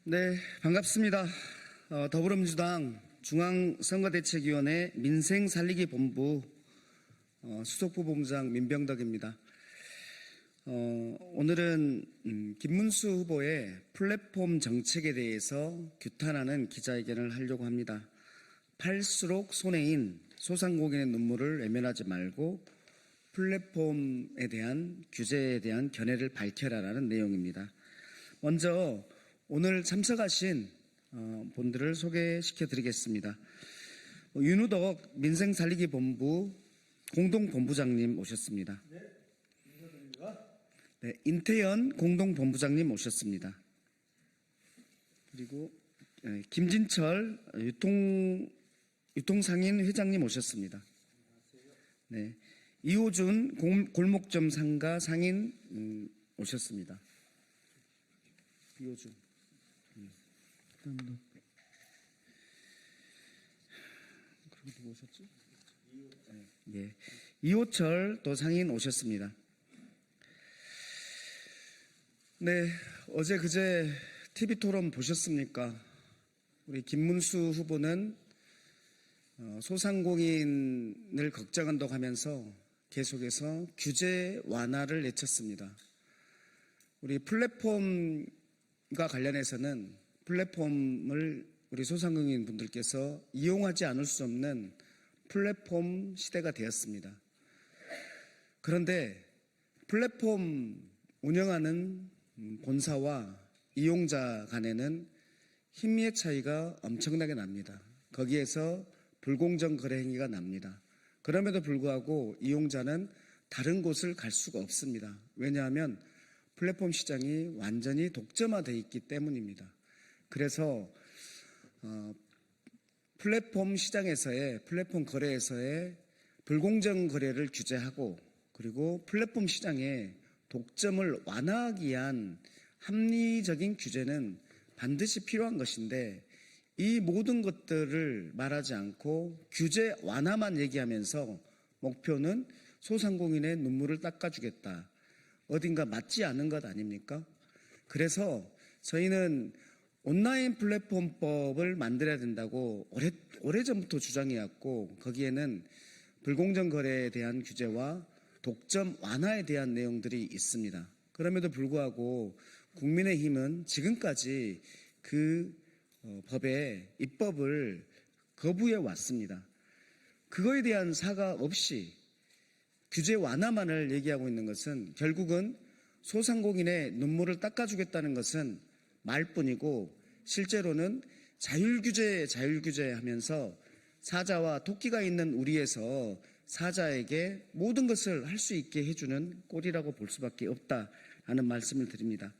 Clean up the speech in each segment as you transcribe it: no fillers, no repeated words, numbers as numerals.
네, 반갑습니다. 더불어민주당 중앙선거대책위원회 민생살리기본부 수석부본부장 민병덕입니다. 오늘은 김문수 후보의 플랫폼 정책에 대해서 규탄하는 기자회견을 하려고 합니다. 팔수록 손해인 소상공인의 눈물을 외면하지 말고 플랫폼에 대한 규제에 대한 견해를 밝혀라라는 내용입니다. 먼저 오늘 참석하신 분들을 소개시켜 드리겠습니다. 윤우덕 민생살리기본부 공동본부장님 오셨습니다. 네, 인사드립니다. 네, 인태현 공동본부장님 오셨습니다. 그리고 김진철 유통상인 회장님 오셨습니다. 네, 이호준 골목점 상가 상인 오셨습니다. 이호준. 그리고 누구 오셨지? 예, 이호철 또 상인 오셨습니다. 네, 어제 그제 TV토론 보셨습니까? 우리 김문수 후보는 소상공인을 걱정한다고 하면서 계속해서 규제 완화를 외쳤습니다. 우리 플랫폼과 관련해서는 플랫폼을 우리 소상공인 분들께서 이용하지 않을 수 없는 플랫폼 시대가 되었습니다. 그런데 플랫폼 운영하는 본사와 이용자 간에는 힘의 차이가 엄청나게 납니다. 거기에서 불공정 거래 행위가 납니다. 그럼에도 불구하고 이용자는 다른 곳을 갈 수가 없습니다. 왜냐하면 플랫폼 시장이 완전히 독점화되어 있기 때문입니다. 그래서 플랫폼 시장에서의 플랫폼 거래에서의 불공정 거래를 규제하고 그리고 플랫폼 시장의 독점을 완화하기 위한 합리적인 규제는 반드시 필요한 것인데 이 모든 것들을 말하지 않고 규제 완화만 얘기하면서 목표는 소상공인의 눈물을 닦아주겠다. 어딘가 맞지 않은 것 아닙니까? 그래서 저희는 온라인 플랫폼법을 만들어야 된다고 오래전부터 주장해왔고 거기에는 불공정 거래에 대한 규제와 독점 완화에 대한 내용들이 있습니다. 그럼에도 불구하고 국민의힘은 지금까지 그 법의 입법을 거부해 왔습니다. 그거에 대한 사과 없이 규제 완화만을 얘기하고 있는 것은 결국은 소상공인의 눈물을 닦아주겠다는 것은 말뿐이고 실제로는 자율규제 하면서 사자와 토끼가 있는 우리에서 사자에게 모든 것을 할 수 있게 해주는 꼴이라고 볼 수밖에 없다라는 말씀을 드립니다.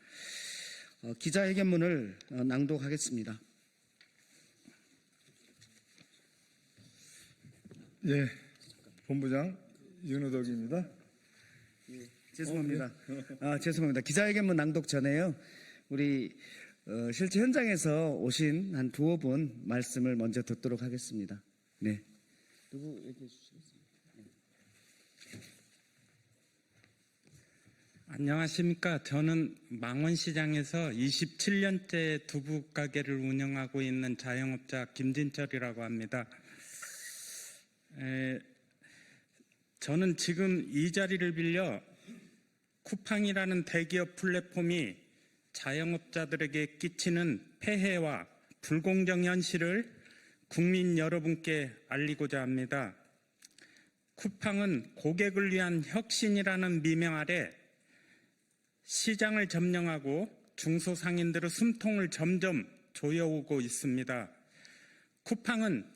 기자회견문을 낭독하겠습니다. 예, 본부장 윤우덕입니다. 예, 죄송합니다. 죄송합니다. 기자회견문 낭독 전에요. 우리 실제 현장에서 오신 한 두어 분 말씀을 먼저 듣도록 하겠습니다. 네. 누구 얘기해 주시겠습니까? 네. 안녕하십니까. 저는 망원시장에서 27년째 두부 가게를 운영하고 있는 자영업자 김진철이라고 합니다. 저는 지금 이 자리를 빌려 쿠팡이라는 대기업 플랫폼이 자영업자들에게 끼치는 폐해와 불공정 현실을 국민 여러분께 알리고자 합니다. 쿠팡은 고객을 위한 혁신이라는 미명 아래 시장을 점령하고 중소상인들의 숨통을 점점 조여오고 있습니다. 쿠팡은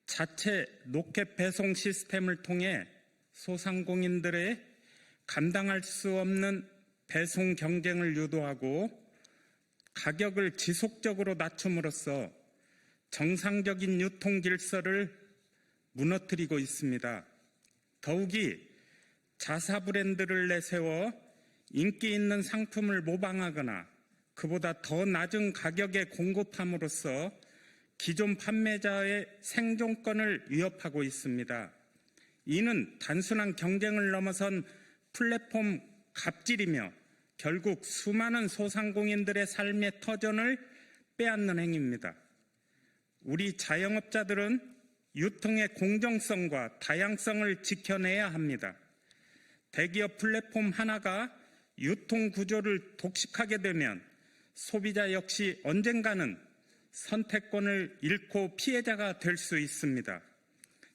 자체 로켓 배송 시스템을 통해 소상공인들의 감당할 수 없는 배송 경쟁을 유도하고 가격을 지속적으로 낮춤으로써 정상적인 유통 질서를 무너뜨리고 있습니다. 더욱이 자사 브랜드를 내세워 인기 있는 상품을 모방하거나 그보다 더 낮은 가격에 공급함으로써 기존 판매자의 생존권을 위협하고 있습니다. 이는 단순한 경쟁을 넘어선 플랫폼 갑질이며 결국 수많은 소상공인들의 삶의 터전을 빼앗는 행위입니다. 우리 자영업자들은 유통의 공정성과 다양성을 지켜내야 합니다. 대기업 플랫폼 하나가 유통 구조를 독식하게 되면 소비자 역시 언젠가는 선택권을 잃고 피해자가 될 수 있습니다.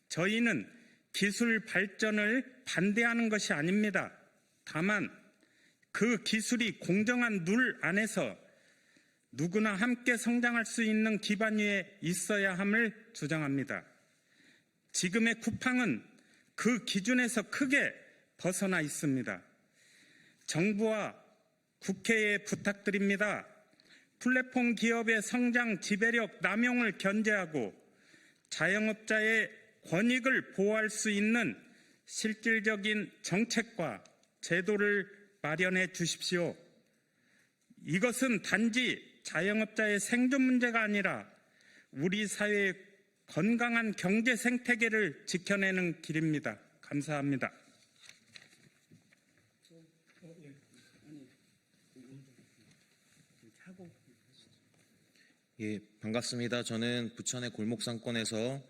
저희는 기술 발전을 반대하는 것이 아닙니다. 다만 그 기술이 공정한 룰 안에서 누구나 함께 성장할 수 있는 기반 위에 있어야 함을 주장합니다. 지금의 쿠팡은 그 기준에서 크게 벗어나 있습니다. 정부와 국회에 부탁드립니다. 플랫폼 기업의 성장 지배력 남용을 견제하고 자영업자의 권익을 보호할 수 있는 실질적인 정책과 제도를 마련해 주십시오. 이것은 단지 자영업자의 생존 문제가 아니라 우리 사회의 건강한 경제 생태계를 지켜내는 길입니다. 감사합니다. 예, 반갑습니다. 저는 부천의 골목상권에서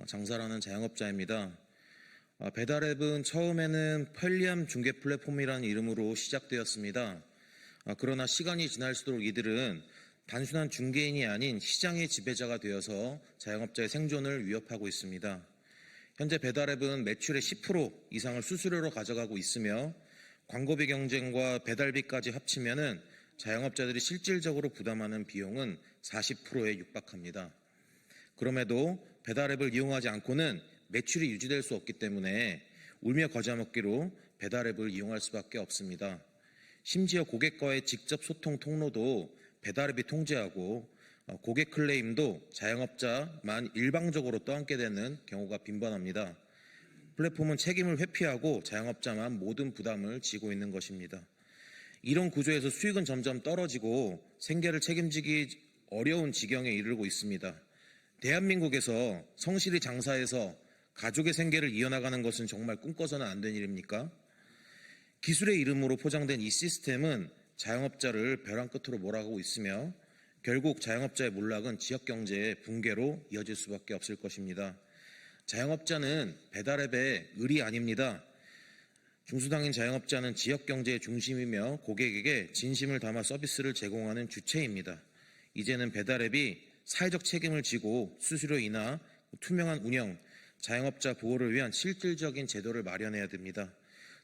장사를 하는 자영업자입니다. 배달앱은 처음에는 편리함 중개 플랫폼이라는 이름으로 시작되었습니다. 그러나 시간이 지날수록 이들은 단순한 중개인이 아닌 시장의 지배자가 되어서 자영업자의 생존을 위협하고 있습니다. 현재 배달앱은 매출의 10% 이상을 수수료로 가져가고 있으며 광고비 경쟁과 배달비까지 합치면은 자영업자들이 실질적으로 부담하는 비용은 40%에 육박합니다. 그럼에도 배달앱을 이용하지 않고는 매출이 유지될 수 없기 때문에 울며 겨자 먹기로 배달앱을 이용할 수밖에 없습니다. 심지어 고객과의 직접 소통 통로도 배달앱이 통제하고 고객 클레임도 자영업자만 일방적으로 떠안게 되는 경우가 빈번합니다. 플랫폼은 책임을 회피하고 자영업자만 모든 부담을 지고 있는 것입니다. 이런 구조에서 수익은 점점 떨어지고 생계를 책임지기 어려운 지경에 이르고 있습니다. 대한민국에서 성실히 장사해서 가족의 생계를 이어나가는 것은 정말 꿈꿔서는 안 된 일입니까? 기술의 이름으로 포장된 이 시스템은 자영업자를 벼랑 끝으로 몰아가고 있으며 결국 자영업자의 몰락은 지역경제의 붕괴로 이어질 수밖에 없을 것입니다. 자영업자는 배달앱의 을이 아닙니다. 중소상인 자영업자는 지역경제의 중심이며 고객에게 진심을 담아 서비스를 제공하는 주체입니다. 이제는 배달앱이 사회적 책임을 지고 수수료 인하, 투명한 운영, 자영업자 보호를 위한 실질적인 제도를 마련해야 됩니다.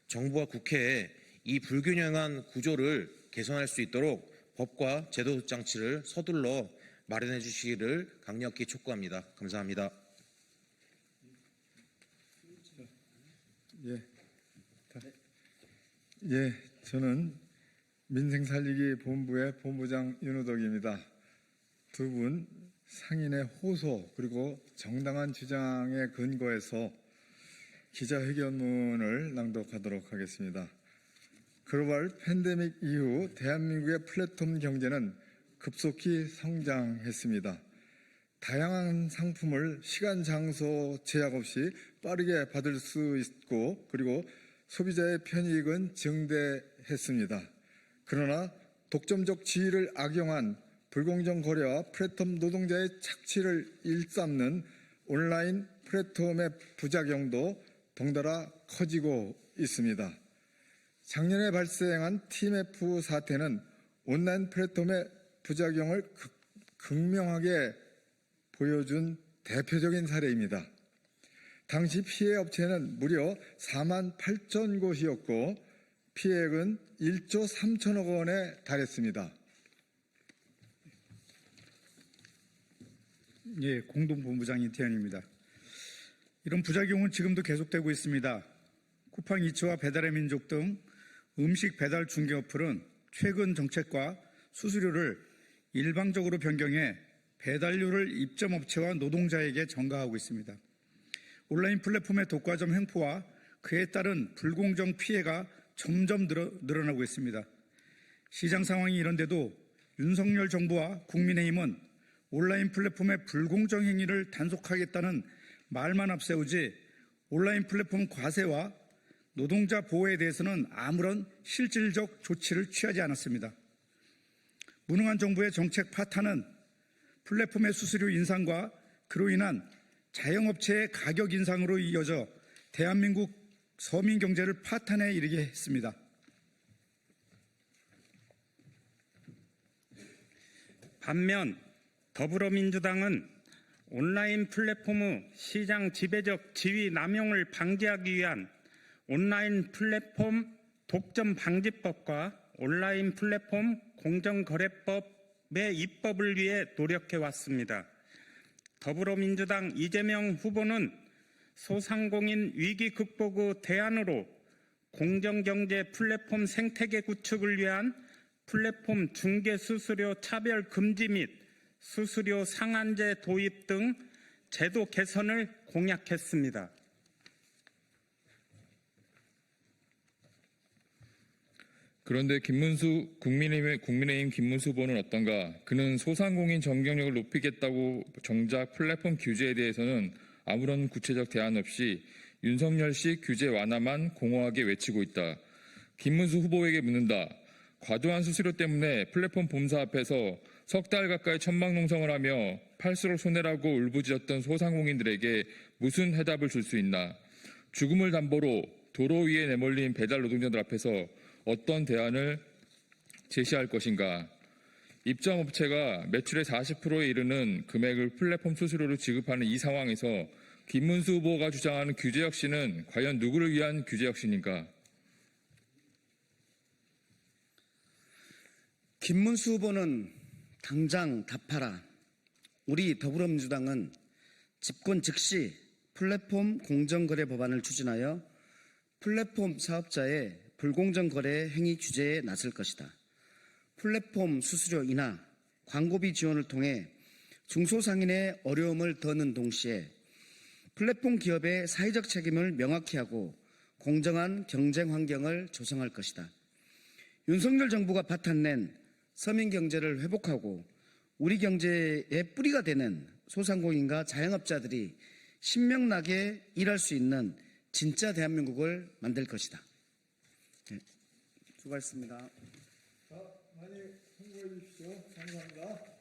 정부와 국회에 이 불균형한 구조를 개선할 수 있도록 법과 제도 장치를 서둘러 마련해 주시기를 강력히 촉구합니다. 감사합니다. 저는 민생살리기 본부의 본부장 윤우덕입니다. 두 분 상인의 호소 그리고 정당한 주장에 근거해서 기자회견문을 낭독하도록 하겠습니다. 글로벌 팬데믹 이후 대한민국의 플랫폼 경제는 급속히 성장했습니다. 다양한 상품을 시간, 장소 제약 없이 빠르게 받을 수 있고 그리고 소비자의 편익은 증대했습니다. 그러나 독점적 지위를 악용한 불공정 거래와 플랫폼 노동자의 착취를 일삼는 온라인 플랫폼의 부작용도 덩달아 커지고 있습니다. 작년에 발생한 TMF 사태는 온라인 플랫폼의 부작용을 극명하게 보여준 대표적인 사례입니다. 당시 피해 업체는 무려 4만 8천 곳이었고 피해액은 1조 3천억 원에 달했습니다. 예, 공동본부장 이태현입니다. 이런 부작용은 지금도 계속되고 있습니다. 쿠팡 이츠와 배달의 민족 등 음식 배달 중개 어플은 최근 정책과 수수료를 일방적으로 변경해 배달료를 입점업체와 노동자에게 전가하고 있습니다. 온라인 플랫폼의 독과점 횡포와 그에 따른 불공정 피해가 점점 늘어나고 있습니다. 시장 상황이 이런데도 윤석열 정부와 국민의힘은 온라인 플랫폼의 불공정 행위를 단속하겠다는 말만 앞세우지 온라인 플랫폼 과세와 노동자 보호에 대해서는 아무런 실질적 조치를 취하지 않았습니다. 무능한 정부의 정책 파탄은 플랫폼의 수수료 인상과 그로 인한 자영업체의 가격 인상으로 이어져 대한민국 서민 경제를 파탄에 이르게 했습니다. 반면 더불어민주당은 온라인 플랫폼의 시장 지배적 지위 남용을 방지하기 위한 온라인 플랫폼 독점 방지법과 온라인 플랫폼 공정거래법의 입법을 위해 노력해 왔습니다. 더불어민주당 이재명 후보는 소상공인 위기 극복의 대안으로 공정경제 플랫폼 생태계 구축을 위한 플랫폼 중개 수수료 차별 금지 및 수수료 상한제 도입 등 제도 개선을 공약했습니다. 그런데 국민의힘 김문수 후보는 어떤가? 그는 소상공인 전경력을 높이겠다고 정작 플랫폼 규제에 대해서는 아무런 구체적 대안 없이 윤석열식 규제 완화만 공허하게 외치고 있다. 김문수 후보에게 묻는다. 과도한 수수료 때문에 플랫폼 본사 앞에서 석 달 가까이 천막농성을 하며 팔수록 손해라고 울부짖었던 소상공인들에게 무슨 해답을 줄 수 있나? 죽음을 담보로 도로 위에 내몰린 배달 노동자들 앞에서 어떤 대안을 제시할 것인가? 입점업체가 매출의 40%에 이르는 금액을 플랫폼 수수료로 지급하는 이 상황에서 김문수 후보가 주장하는 규제 혁신은 과연 누구를 위한 규제 혁신인가? 김문수 후보는 당장 답하라. 우리 더불어민주당은 집권 즉시 플랫폼 공정거래 법안을 추진하여 플랫폼 사업자의 불공정 거래 행위 규제에 나설 것이다. 플랫폼 수수료 인하, 광고비 지원을 통해 중소상인의 어려움을 덜는 동시에 플랫폼 기업의 사회적 책임을 명확히 하고 공정한 경쟁 환경을 조성할 것이다. 윤석열 정부가 바탕낸 서민 경제를 회복하고 우리 경제의 뿌리가 되는 소상공인과 자영업자들이 신명나게 일할 수 있는 진짜 대한민국을 만들 것이다. 네, 수고하셨습니다. 많이 홍보해 주십시오. 감사합니다.